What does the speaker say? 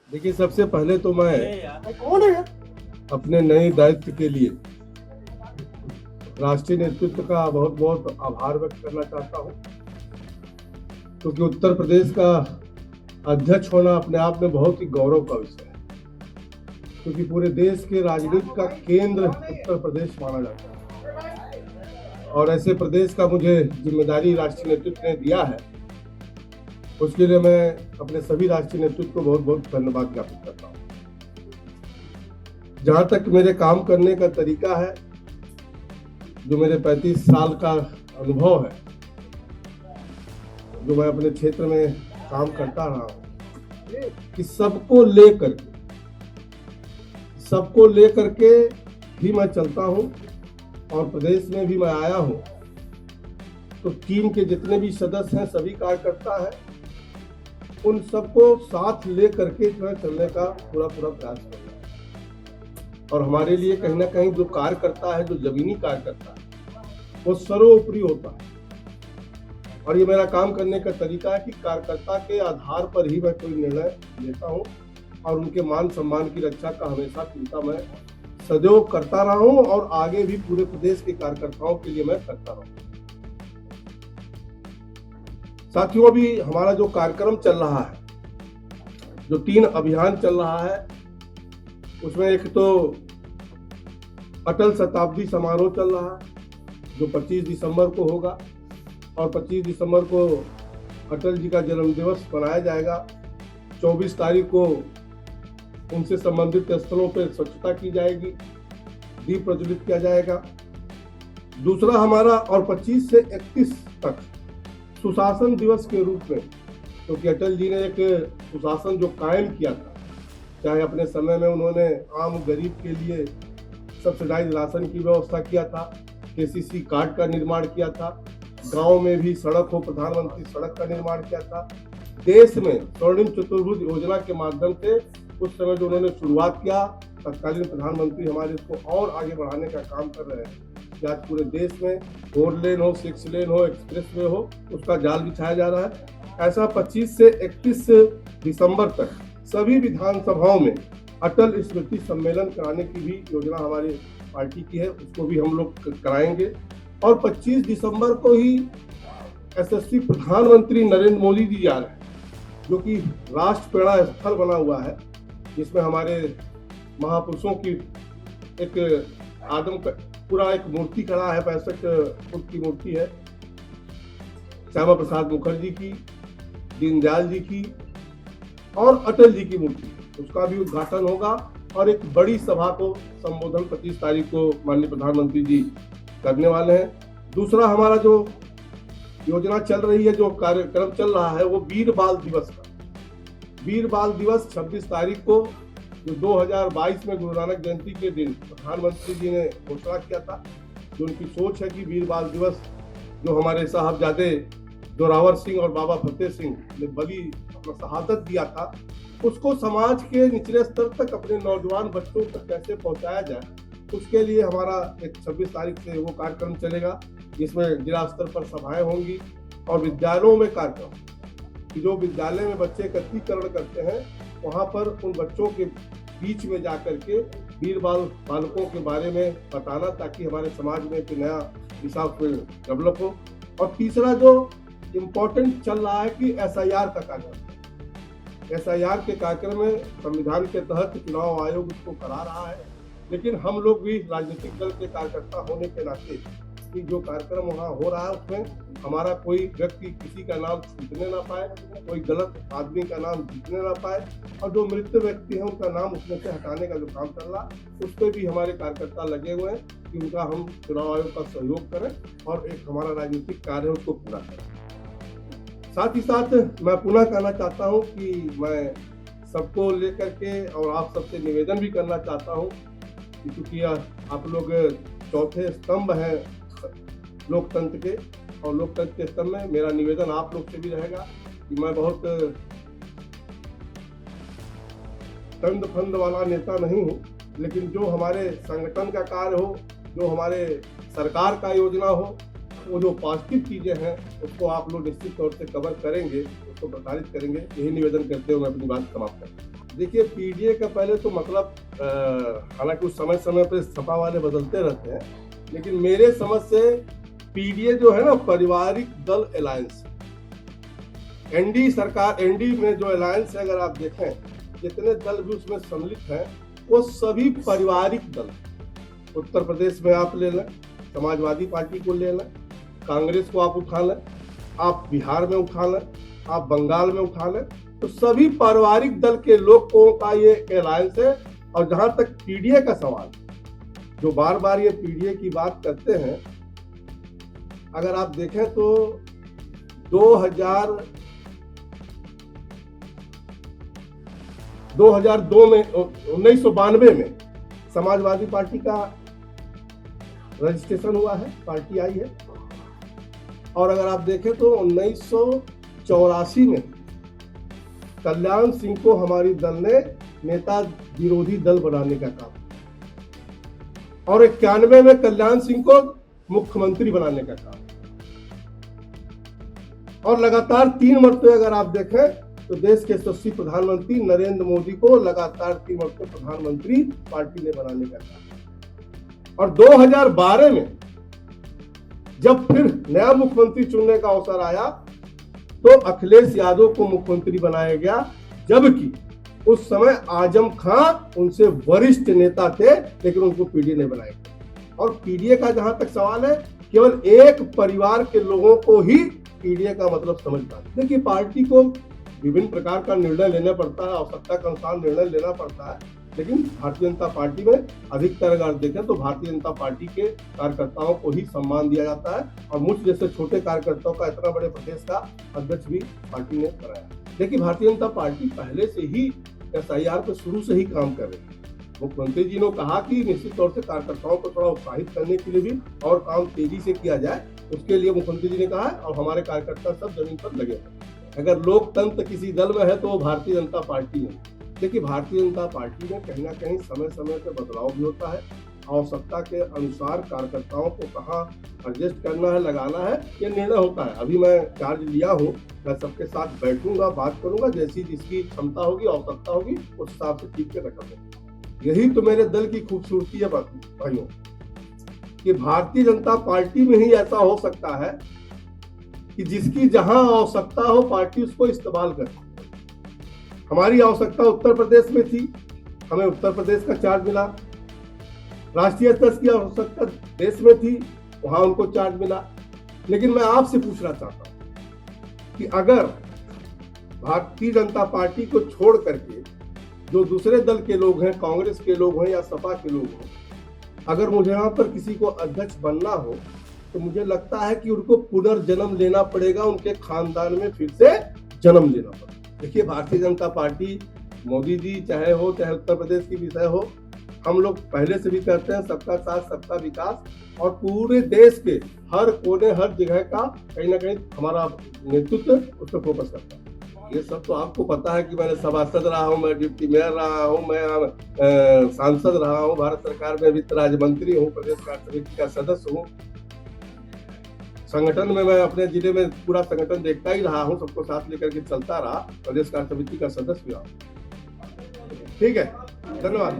देखिए, सबसे पहले तो मैं कौन है यार? अपने नए दायित्व के लिए राष्ट्रीय नेतृत्व का बहुत बहुत आभार व्यक्त करना चाहता हूं, क्योंकि उत्तर प्रदेश का अध्यक्ष होना अपने आप में बहुत ही गौरव का विषय है, क्योंकि पूरे देश के राजनीति का केंद्र उत्तर प्रदेश माना जाता है। और ऐसे प्रदेश का मुझे जिम्मेदारी राष्ट्रीय नेतृत्व ने दिया है, उसके लिए मैं अपने सभी राष्ट्रीय नेतृत्व को बहुत बहुत धन्यवाद ज्ञापित करता हूँ। जहां तक मेरे काम करने का तरीका है, जो मेरे 35 साल का अनुभव है, जो मैं अपने क्षेत्र में काम करता रहा हूँ, कि सबको लेकर के भी मैं चलता हूँ। और प्रदेश में भी मैं आया हूँ तो टीम के जितने भी सदस्य हैं, सभी कार्यकर्ता हैं, उन सबको साथ लेकर के जो है चलने का पूरा प्रयास करना है। और हमारे लिए कहीं ना कहीं जो कार्य करता है, जो जमीनी कार्य करता है, वो सर्वोपरि होता है। और ये मेरा काम करने का तरीका है कि कार्यकर्ता के आधार पर ही मैं कोई निर्णय लेता हूँ, और उनके मान सम्मान की रक्षा का हमेशा चिंता मैं सदैव करता रहा हूँ, और आगे भी पूरे प्रदेश के कार्यकर्ताओं के लिए मैं करता रहूँ। साथियों, अभी हमारा जो कार्यक्रम चल रहा है, जो 3 अभियान चल रहा है, उसमें एक तो अटल शताब्दी समारोह चल रहा है, जो 25 दिसंबर को होगा। और 25 दिसंबर को अटल जी का जन्म दिवस मनाया जाएगा। 24 तारीख को उनसे संबंधित स्थलों पर स्वच्छता की जाएगी, दीप प्रज्वलित किया जाएगा। दूसरा हमारा, और 25 से 31 तक सुशासन दिवस के रूप में, क्योंकि अटल जी ने एक सुशासन जो कायम किया था, चाहे अपने समय में उन्होंने आम गरीब के लिए सब्सिडाइज राशन की व्यवस्था किया था, केसीसी कार्ड का निर्माण किया था, गांव में भी सड़क हो, प्रधानमंत्री सड़क का निर्माण किया था, देश में स्वर्णिम चतुर्भुज योजना के माध्यम से उस समय जो उन्होंने शुरुआत किया, तत्कालीन प्रधानमंत्री हमारे इसको और आगे बढ़ाने का काम कर रहे हैं कि आज पूरे देश में 4 लेन हो, 6 लेन हो, एक्सप्रेस वे हो, उसका जाल बिछाया जा रहा है। ऐसा 25 से 31 दिसंबर तक सभी विधानसभाओं में अटल स्मृति सम्मेलन कराने की भी योजना हमारी पार्टी की है, उसको भी हम लोग कराएंगे। और 25 दिसंबर को ही यशस्वी प्रधानमंत्री नरेंद्र मोदी जी आ रहे हैं, जो कि राष्ट्र प्रेरणा स्थल बना हुआ है, जिसमें हमारे महापुरुषों की एक आदम का पूरा एक मूर्ति खड़ा है, 65 फुट की मूर्ति है, श्यामा प्रसाद मुखर्जी की, दीनदयाल जी की और अटल जी की मूर्ति, उसका भी उद्घाटन होगा। और एक बड़ी सभा को संबोधन 25 तारीख को माननीय प्रधानमंत्री जी करने वाले हैं। दूसरा हमारा जो योजना चल रही है, जो कार्यक्रम चल रहा है, वो वीर बाल दिवस का। वीर बाल दिवस 26 तारीख को, जो 2022 में गुरु नानक जयंती के दिन प्रधानमंत्री जी ने घोषणा किया था, जो उनकी सोच है कि वीर बाल दिवस, जो हमारे साहबजादे जोरावर सिंह और बाबा फतेह सिंह ने बलि अपना शहादत दिया था, उसको समाज के निचले स्तर तक अपने नौजवान बच्चों तक कैसे पहुंचाया जाए, उसके लिए हमारा एक 26 तारीख से वो कार्यक्रम चलेगा, जिसमें जिला स्तर पर सभाएं होंगी और विद्यालयों में कार्यक्रम, जो विद्यालय में बच्चे एकत्रीकरण करते हैं, वहां पर उन बच्चों के बीच में जाकर के वीर बालकों के बारे में बताना, ताकि हमारे समाज में एक नया दिशा डेवलप हो। और तीसरा जो इम्पोर्टेंट चल रहा है कि SIR का कार्यक्रम, SIR के कार्यक्रम में संविधान के तहत चुनाव आयोग उसको करा रहा है, लेकिन हम लोग भी राजनीतिक दल के कार्यकर्ता होने के नाते कि जो कार्यक्रम वहाँ हो रहा है, उसमें हमारा कोई व्यक्ति किसी का नाम छूटने ना पाए, कोई गलत आदमी का नाम जीतने ना पाए, और जो मृत व्यक्ति हैं उनका नाम उसमें से हटाने का जो काम चल रहा, उस पर भी हमारे कार्यकर्ता लगे हुए हैं कि उनका हम चुनाव आयोग का सहयोग करें और एक हमारा राजनीतिक कार्य है उसको पूरा करें। साथ ही साथ मैं पुनः कहना चाहता हूँ कि मैं सबको लेकर के और आप सबसे निवेदन भी करना चाहता हूँ, क्योंकि आप लोग चौथे स्तंभ हैं लोकतंत्र के, और लोकतंत्र के स्तंभ में मेरा निवेदन आप लोग से भी रहेगा कि मैं बहुत तंद फंद वाला नेता नहीं हूँ, लेकिन जो हमारे संगठन का कार्य हो, जो हमारे सरकार का योजना हो, वो जो पॉजिटिव चीजें हैं उसको आप लोग निश्चित तौर से कवर करेंगे, उसको प्रसारित करेंगे। यही निवेदन करते हुए मैं अपनी बात समाप्त करता हूँ। देखिए, पीडीए का पहले तो मतलब हालांकि उस समय समय पे सपा वाले बदलते रहते हैं, लेकिन मेरे समझ से पीडीए जो है ना, पारिवारिक दल अलायंस, एनडी सरकार, एनडी में जो अलायंस है, अगर आप देखें जितने दल भी उसमें सम्मिलित हैं वो सभी पारिवारिक दल। उत्तर प्रदेश में आप ले लें, समाजवादी पार्टी को ले लें, कांग्रेस को आप उठा लें, आप बिहार में उठा लें, आप बंगाल में उठा लें, तो सभी पारिवारिक दल के लोगों का ये अलायंस है। और जहां तक पीडीए का सवाल, जो बार बार ये पीडीए की बात करते हैं, अगर आप देखें तो 2002 में, 1992 में समाजवादी पार्टी का रजिस्ट्रेशन हुआ है, पार्टी आई है। और अगर आप देखें तो 1984 में कल्याण सिंह को हमारी दल ने नेता विरोधी दल बनाने का काम, और 91 में कल्याण सिंह को मुख्यमंत्री बनाने का काम, और लगातार 3 मरतबे अगर आप देखें तो देश के यशस्वी प्रधानमंत्री नरेंद्र मोदी को लगातार 3 मरतबे प्रधानमंत्री पार्टी ने बनाने का काम। और 2012 में जब फिर नया मुख्यमंत्री चुनने का अवसर आया तो अखिलेश यादव को मुख्यमंत्री बनाया गया, जबकि उस समय आजम खान उनसे वरिष्ठ नेता थे, लेकिन उनको पीडीए ने बनाया गया। और पीडीए का जहां तक सवाल है, केवल एक परिवार के लोगों को ही पीडीए का मतलब समझ पाते। देखिए, पार्टी को विभिन्न प्रकार का निर्णय लेना पड़ता है, आवश्यकता के अनुसार निर्णय लेना पड़ता है, लेकिन भारतीय जनता पार्टी में अधिकतर अगर देखें तो भारतीय जनता पार्टी के कार्यकर्ताओं को ही सम्मान दिया जाता है। और मुझ जैसे छोटे कार्यकर्ताओं का इतना बड़े प्रदेश का अध्यक्ष भी पार्टी ने कराया। देखिए, भारतीय जनता पार्टी पहले से ही एसआईआर पे शुरू से ही काम कर रही है। मुख्यमंत्री जी ने कहा कि निश्चित तौर से कार्यकर्ताओं को थोड़ा उत्साहित करने के लिए भी और काम तेजी से किया जाए, उसके लिए मुख्यमंत्री जी ने कहा है, और हमारे कार्यकर्ता सब जमीन पर लगे हैं। अगर लोकतंत्र किसी दल में है तो वो भारतीय जनता पार्टी है। देखिए, भारतीय जनता पार्टी में कहीं ना कहीं समय समय पर बदलाव भी होता है, आवश्यकता के अनुसार कार्यकर्ताओं को कहाँ एडजस्ट करना है, लगाना है, ये निर्णय होता है। अभी मैं चार्ज लिया हूँ, मैं सबके साथ बैठूंगा, बात करूंगा, जैसी जिसकी क्षमता होगी, आवश्यकता होगी, उस हिसाब से ठीक के रखूंगा। यही तो मेरे दल की खूबसूरती है भाइयों, कि भारतीय जनता पार्टी में ही ऐसा हो सकता है कि जिसकी जहां आवश्यकता हो पार्टी उसको इस्तेमाल करे। हमारी आवश्यकता उत्तर प्रदेश में थी, हमें उत्तर प्रदेश का चार्ज मिला। राष्ट्रीय स्तर की आवश्यकता देश में थी, वहां उनको चार्ज मिला। लेकिन मैं आपसे पूछना चाहता हूं कि अगर भारतीय जनता पार्टी को छोड़ करके जो दूसरे दल के लोग हैं, कांग्रेस के लोग हैं या सपा के लोग हैं, अगर मुझे यहाँ पर किसी को अध्यक्ष बनना हो तो मुझे लगता है कि उनको पुनर्जन्म लेना पड़ेगा, उनके खानदान में फिर से जन्म लेना पड़ेगा। देखिए, भारतीय जनता पार्टी, मोदी जी चाहे हो, चाहे उत्तर प्रदेश की विषय हो, हम लोग पहले से भी कहते हैं सबका साथ सबका विकास, और पूरे देश के हर कोने हर जगह का कहीं ना कहीं हमारा नेतृत्व उस पर फोकस करता है। ये सब तो आपको पता है कि मैंने सभासद रहा हूँ, मैं डिप्टी मेयर रहा हूँ, मैं सांसद रहा हूँ, भारत सरकार में वित्त राज्य मंत्री हूँ, प्रदेश कार्य समिति का सदस्य हूँ। संगठन में मैं अपने जिले में पूरा संगठन देखता ही रहा हूँ, सबको साथ लेकर के चलता रहा, प्रदेश कार्य समिति का सदस्य भी रहा। ठीक है, धन्यवाद।